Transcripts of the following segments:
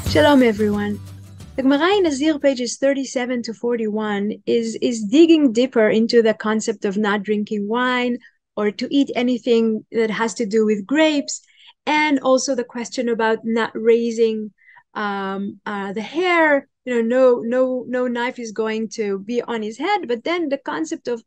Shalom, everyone. The Gemara in Nazir, pages 37 to 41, is digging deeper into the concept of not drinking wine or to eat anything that has to do with grapes, and also the question about not raising the hair. No knife is going to be on his head. But then the concept of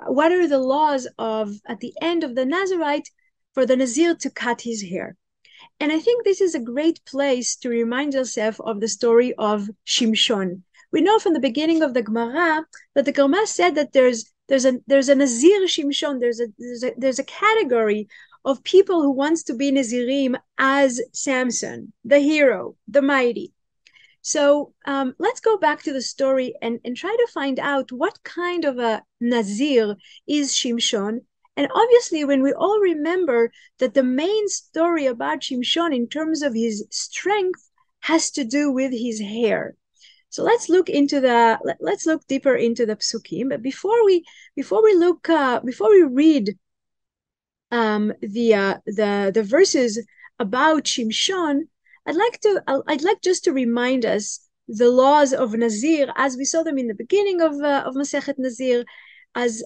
what are the laws of at the end of the Nazirite for the Nazir to cut his hair. And I think this is a great place to remind ourselves of the story of Shimshon. We know from the beginning of the Gemara that the Gemara said that there's a Nazir Shimshon. There's a category of people who wants to be Nazirim as Samson, the hero, the mighty. So let's go back to the story and try to find out what kind of a Nazir is Shimshon. And obviously, when we all remember that the main story about Shimshon in terms of his strength has to do with his hair. So let's look deeper into the psukim. But before we read the verses about Shimshon, I'd like just to remind us the laws of Nazir as we saw them in the beginning of Masechet Nazir, as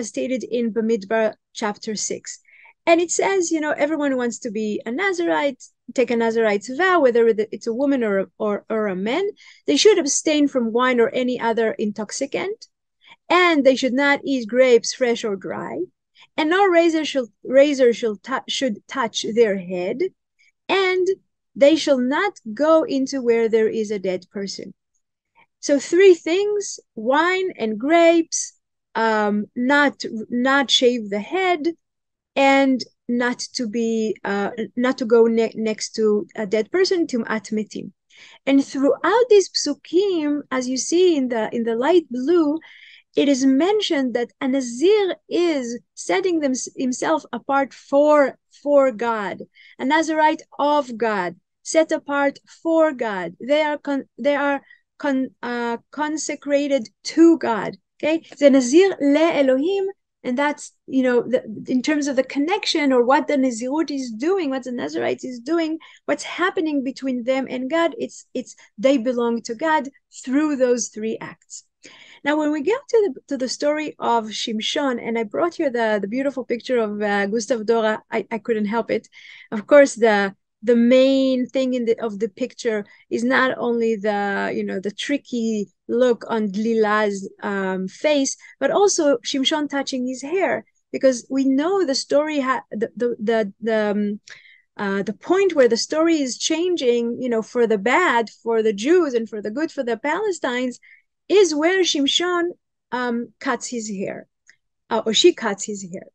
stated in Bamidbar chapter 6. And it says, everyone wants to be a Nazirite, take a Nazirite's vow, whether it's a woman or a man. They should abstain from wine or any other intoxicant, and they should not eat grapes fresh or dry, and no razor should touch their head, and they shall not go into where there is a dead person. So 3 things: wine and grapes, not shave the head, and not to go next to a dead person, tum'at metim. And throughout these psukim, as you see in the light blue, it is mentioned that a Nazir is setting himself apart for God, a Nazirite of God, set apart for God. They are consecrated to God. Okay, the Nazir le Elohim, and that's in terms of the connection or what the Nazirut is doing, what the Nazirite is doing, what's happening between them and God. It's they belong to God through those 3 acts. Now, when we get to the story of Shimshon, and I brought here the beautiful picture of Gustav Dora, I couldn't help it. Of course, the main thing of the picture is not only the tricky look on Dlila's face, but also Shimshon touching his hair, because we know the story the point where the story is changing, for the bad for the Jews and for the good for the Palestinians, is where Shimshon cuts his hair, or she cuts his hair.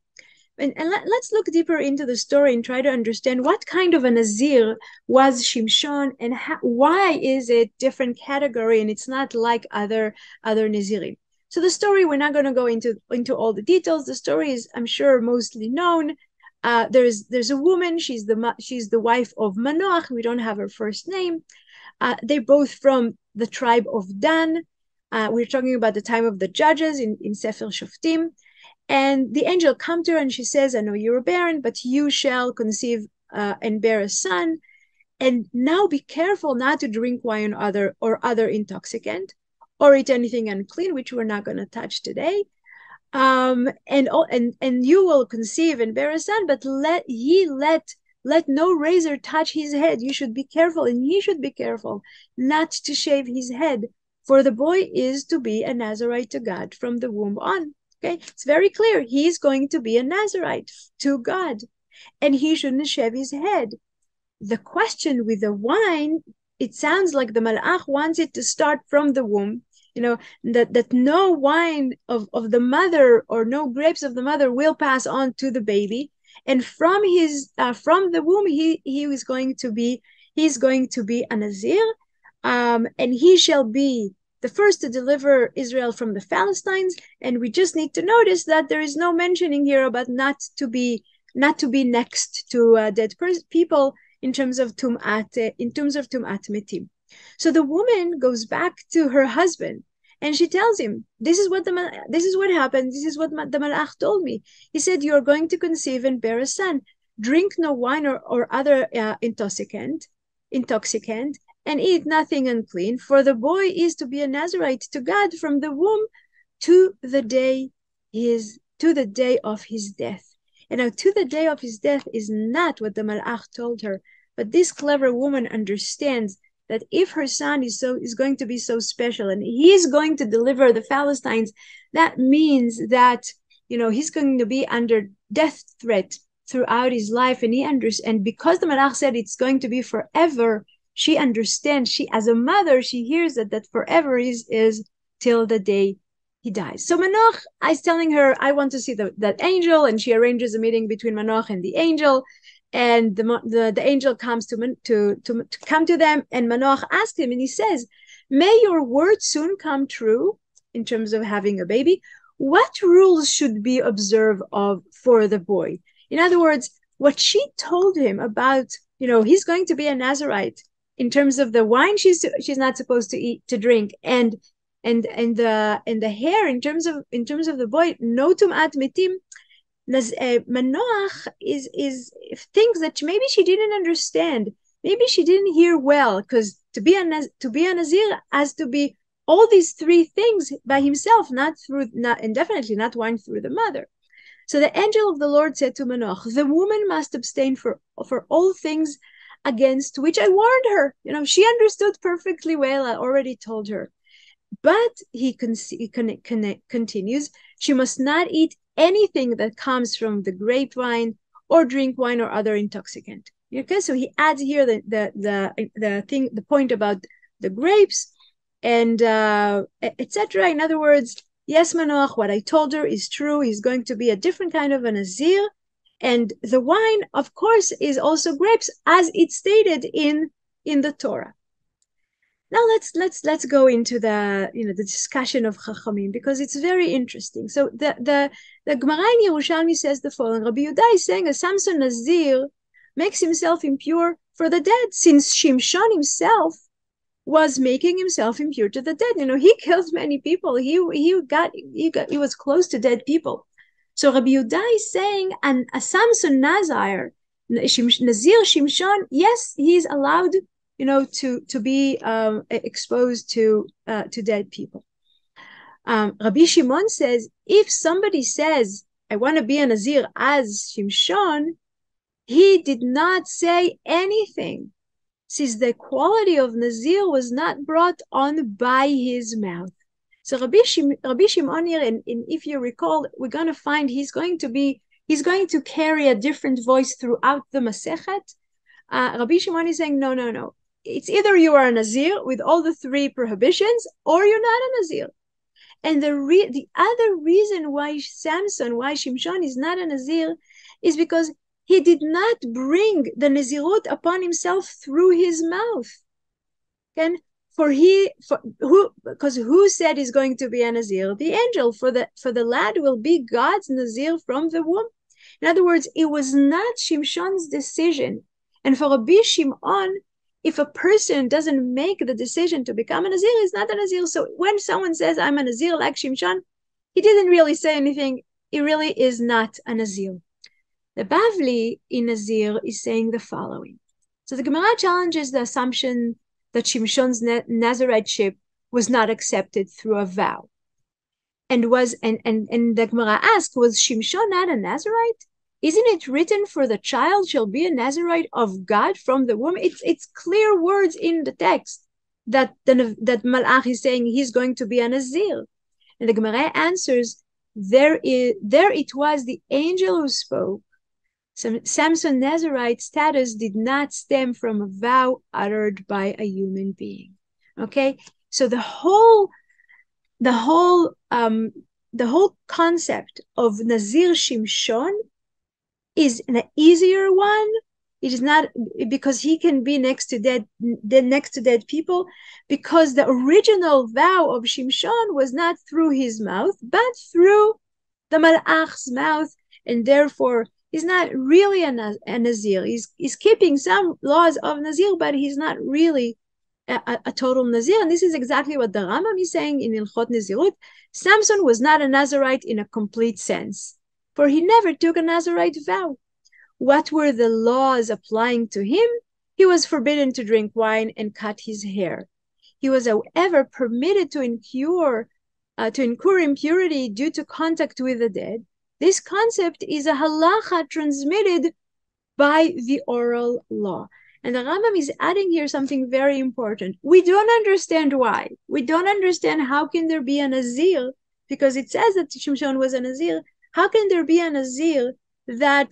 And let's look deeper into the story and try to understand what kind of a Nazir was Shimshon, and why is it different category and it's not like other Nazirim. So the story, we're not going to go into all the details. The story is, I'm sure, mostly known. There's a woman. She's the wife of Manoach. We don't have her first name. They're both from the tribe of Dan. We're talking about the time of the judges in Sefer Shoftim. And the angel comes to her and she says, I know you're barren, but you shall conceive and bear a son. And now be careful not to drink wine or other intoxicant, or eat anything unclean, which we're not going to touch today. And you will conceive and bear a son, but let no razor touch his head. You should be careful, and he should be careful not to shave his head, for the boy is to be a Nazirite to God from the womb on. Okay, it's very clear. He's going to be a Nazirite to God, and he shouldn't shave his head. The question with the wine, it sounds like the Malach wants it to start from the womb. That no wine of the mother or no grapes of the mother will pass on to the baby, and from the womb he's going to be a Nazir, and he shall be the first to deliver Israel from the Philistines. And we just need to notice that there is no mentioning here about not to be next to dead people in terms of tum'at metim. So the woman goes back to her husband and she tells him, this is what happened. This is what the Malach told me. He said, you are going to conceive and bear a son. Drink no wine or other intoxicant, and eat nothing unclean, for the boy is to be a Nazirite to God from the womb to the day of his death. And now to the day of his death is not what the Malach told her, but this clever woman understands that if her son is going to be so special and he's going to deliver the Philistines, that means that he's going to be under death threat throughout his life, and because the Malach said it's going to be forever, she understands. She, as a mother, she hears that forever is till the day he dies. So Manoach is telling her, I want to see that angel, and she arranges a meeting between Manoach and the angel, and the angel comes to come to them, and Manoach asks him, and he says, may your word soon come true in terms of having a baby. What rules should be observed for the boy? In other words, what she told him about, he's going to be a Nazirite in terms of the wine she's not supposed to drink, and the hair in terms of the boy, no tumat metim. Manoach is things that maybe she didn't understand, maybe she didn't hear well, because to be a Nazir has to be all these three things by himself, and definitely not one through the mother. So the angel of the Lord said to Manoach, the woman must abstain for all things against which I warned her. She understood perfectly well. I already told her. But he continues, she must not eat anything that comes from the grapevine or drink wine or other intoxicant. Okay, so he adds here the point about the grapes and etc. In other words, yes, Manoach, what I told her is true. He's going to be a different kind of a Nazir, and the wine, of course, is also grapes, as it's stated in the Torah. Now let's go into the discussion of Chachamim, because it's very interesting. So the Gemara in Yerushalmi says the following: Rabbi Yehuda is saying a Samson Nazir makes himself impure for the dead, since Shimshon himself was making himself impure to the dead. He killed many people. He was close to dead people. So Rabbi Yehuda is saying, and a Samson Nazir Shimshon, yes, he's allowed to be exposed to dead people. Rabbi Shimon says, if somebody says, I want to be a Nazir as Shimshon, he did not say anything, since the quality of Nazir was not brought on by his mouth. So Rabbi Shimon here, and if you recall, we're going to find he's going to carry a different voice throughout the Masechet. Rabbi Shimon is saying, no. It's either you are a Nazir with all the three prohibitions, or you're not a Nazir. And the other reason why Shimshon is not a Nazir is because he did not bring the Nazirut upon himself through his mouth. Okay? Because who said he's going to be a Nazir? The angel. For the lad will be God's Nazir from the womb. In other words, it was not Shimshon's decision. And for Rabbi Shimon, if a person doesn't make the decision to become a Nazir, he's not a Nazir. So when someone says, I'm a Nazir like Shimshon, he didn't really say anything. He really is not a Nazir. The Bavli in Nazir is saying the following. So the Gemara challenges the assumption that Shimshon's Naziriteship was not accepted through a vow. And the Gemara asked, was Shimshon not a Nazirite? Isn't it written, for the child shall be a Nazirite of God from the womb? It's clear words in the text that Malach is saying he's going to be a Nazir. And the Gemara answers, there it was the angel who spoke. Samson Nazirite status did not stem from a vow uttered by a human being. Okay, so the whole concept of Nazir Shimshon is an easier one. It is not because he can be next to dead people, because the original vow of Shimshon was not through his mouth, but through the Malach's mouth, and therefore he's not really a Nazir. He's keeping some laws of Nazir, but he's not really a total Nazir. And this is exactly what the Rambam is saying in Ilchot Nazirut. Samson was not a Nazirite in a complete sense, for he never took a Nazirite vow. What were the laws applying to him? He was forbidden to drink wine and cut his hair. He was, however, permitted to incur impurity due to contact with the dead. This concept is a halacha transmitted by the oral law. And the Rambam is adding here something very important. We don't understand why. We don't understand how can there be a Nazir, because it says that Shimshon was a Nazir. How can there be a Nazir that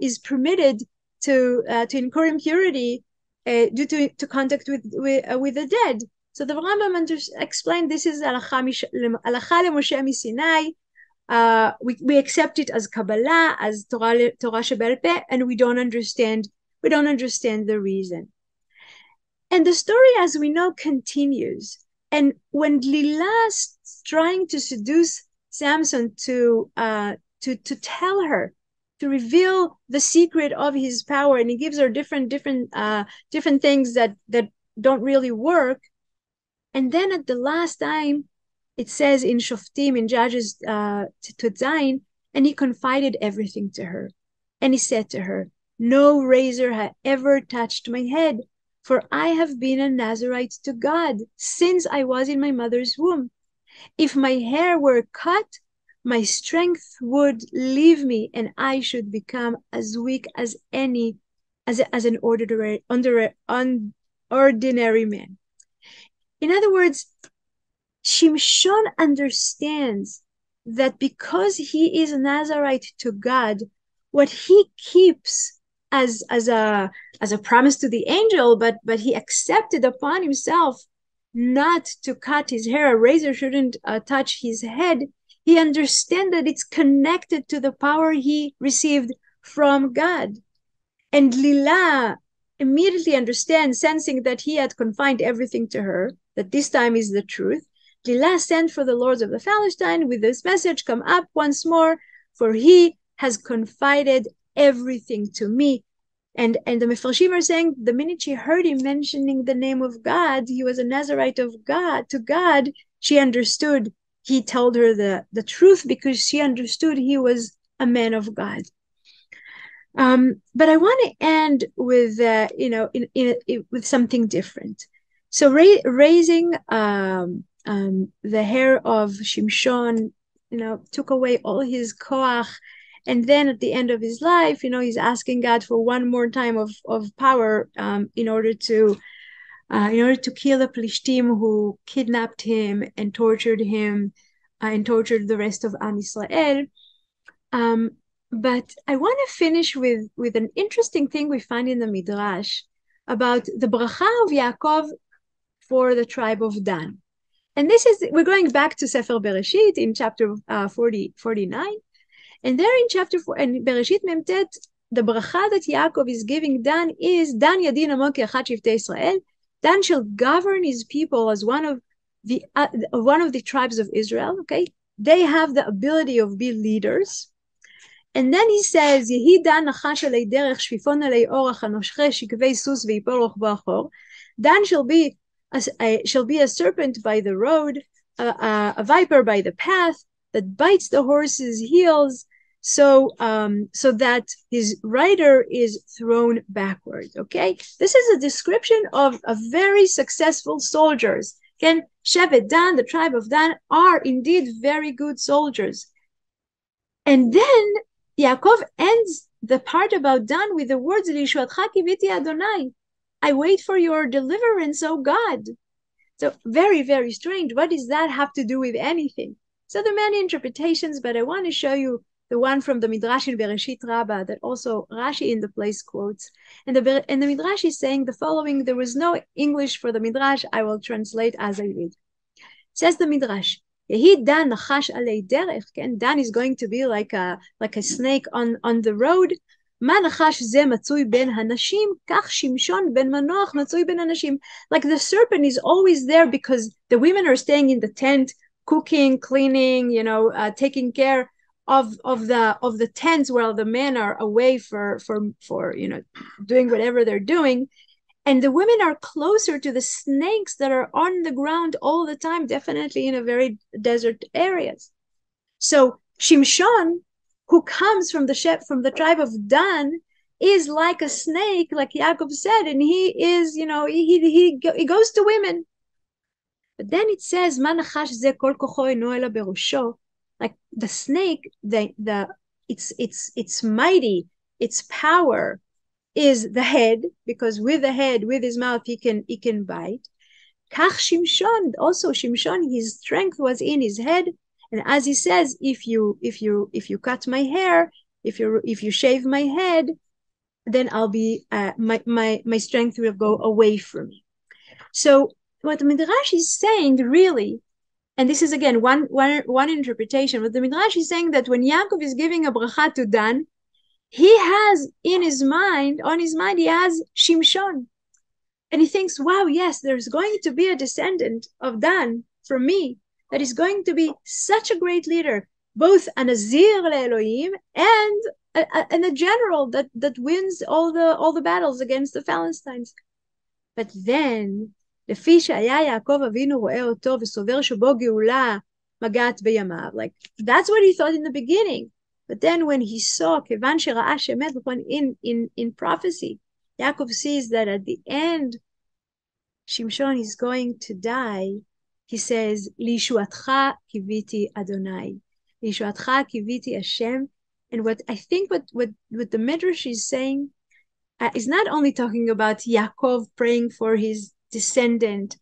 is permitted to incur impurity due to contact with the dead? So the Rambam explained this is Alacha LeMoshe Misinai. We accept it as Kabbalah, as Torah Shebel Peh, and we don't understand the reason. And the story, as we know, continues. And when Delilah trying to seduce Samson to tell her, to reveal the secret of his power, and he gives her different things that don't really work. And then at the last time, it says in Shoftim, in Judges Zayin, and he confided everything to her. And he said to her, no razor had ever touched my head, for I have been a Nazirite to God since I was in my mother's womb. If my hair were cut, my strength would leave me, and I should become as weak as an ordinary man. In other words, Shimshon understands that because he is a Nazirite to God, what he keeps as a promise to the angel, but he accepted upon himself not to cut his hair. A razor shouldn't touch his head. He understands that it's connected to the power he received from God. And Lila immediately understands, sensing that he had confined everything to her, that this time is the truth. Lila sent for the lords of the Palestine with this message, come up once more, for he has confided everything to me. And the Mefarshim are saying, the minute she heard him mentioning the name of God, he was a Nazirite of God, to God, she understood he told her the truth, because she understood he was a man of God. But I want to end with with something different. So raising the hair of Shimshon, took away all his koach, and then at the end of his life, he's asking God for one more time of power in order to kill the Plishtim who kidnapped him and tortured him and tortured the rest of Am Yisrael. But I want to finish with an interesting thing we find in the Midrash about the bracha of Yaakov for the tribe of Dan. And we're going back to Sefer Bereshit in chapter 49. And there in chapter 4, and Bereshit Memtet, the bracha that Yaakov is giving Dan is, Dan Yadin Amo Ke'achad Shivtei Israel. Dan shall govern his people as one of the tribes of Israel. Okay, they have the ability of being leaders. And then he says, Yehi Dan nachash alei derech shfifon alei orach anoshche shikvei sus veipol rochbo achor. Dan shall be a serpent by the road, a viper by the path that bites the horse's heels, so that his rider is thrown backwards. Okay, this is a description of a very successful soldiers. Again, Shevet Dan, the tribe of Dan, are indeed very good soldiers. And then Yaakov ends the part about Dan with the words, Lishuatcha kiviti Adonai. I wait for your deliverance, O God. So very, very strange. What does that have to do with anything? So there are many interpretations, but I want to show you the one from the Midrash in Bereshit Rabbah that also Rashi in the place quotes. And the Midrash is saying the following. There was no English for the Midrash. I will translate as I read. Says the Midrash, Yehi Dan nachash alei derech. Dan is going to be like a snake on the road. מה נחש זה מצוי בין הנשים, כך שמשון בן מנוח מצוי בין הנשים. Like the serpent is always there because the women are staying in the tent, cooking, cleaning, taking care of the tents while the men are away for doing whatever they're doing. And the women are closer to the snakes that are on the ground all the time, definitely in a very desert areas. So Shimshon, who comes from the tribe of Dan, is like a snake, like Yaakov said, and he is, he goes to women. But then it says, "Ma nachash ze kol kocho eino ela berusho," like the snake, it's mighty, its power is the head, because with the head, with his mouth, he can bite. Kach Shimshon, also Shimshon, his strength was in his head, and as he says, if you cut my hair, if you shave my head, then I'll be my strength will go away from me. So what the Midrash is saying really, and this is again one interpretation, what the Midrash is saying, that when Yaakov is giving a bracha to Dan, he has on his mind, he has Shimshon. And he thinks, wow, yes, there's going to be a descendant of Dan from me that is going to be such a great leader, both a Nazir le'Elohim and a general that wins all the battles against the Philistines. But then, לפי שהיה יעקב אבינו רואה אותו וסובר שבו גאולה מגעת בימיו, like that's what he thought in the beginning. But then when he saw, כיוון שראה שאמת in prophecy, Yaakov sees that at the end, Shimshon is going to die. He says, "Lishuatcha kiviti Adonai, Lishuatcha kiviti Hashem." And what I think what the Midrash is saying is not only talking about Yaakov praying for his descendant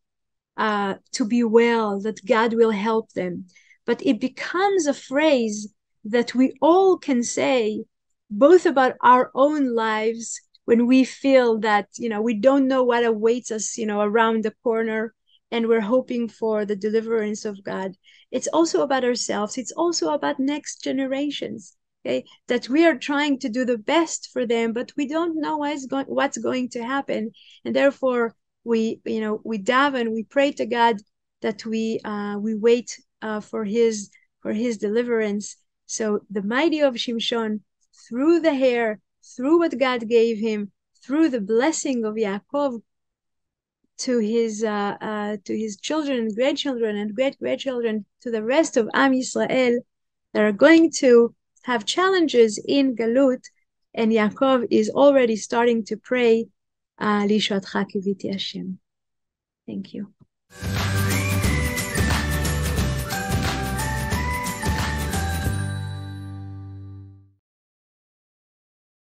to be well, that God will help them, but it becomes a phrase that we all can say, both about our own lives, when we feel that, we don't know what awaits us, around the corner, and we're hoping for the deliverance of God. It's also about ourselves. It's also about next generations, okay? That we are trying to do the best for them, but we don't know what's going to happen. And therefore, we daven, we pray to God that we wait for his deliverance. So the mighty of Shimshon, through the hair, through what God gave him, through the blessing of Yaakov to his children, grandchildren, and great-grandchildren, to the rest of Am Yisrael, that are going to have challenges in Galut, and Yaakov is already starting to pray, Lishuatcha kiviti Hashem. Thank you.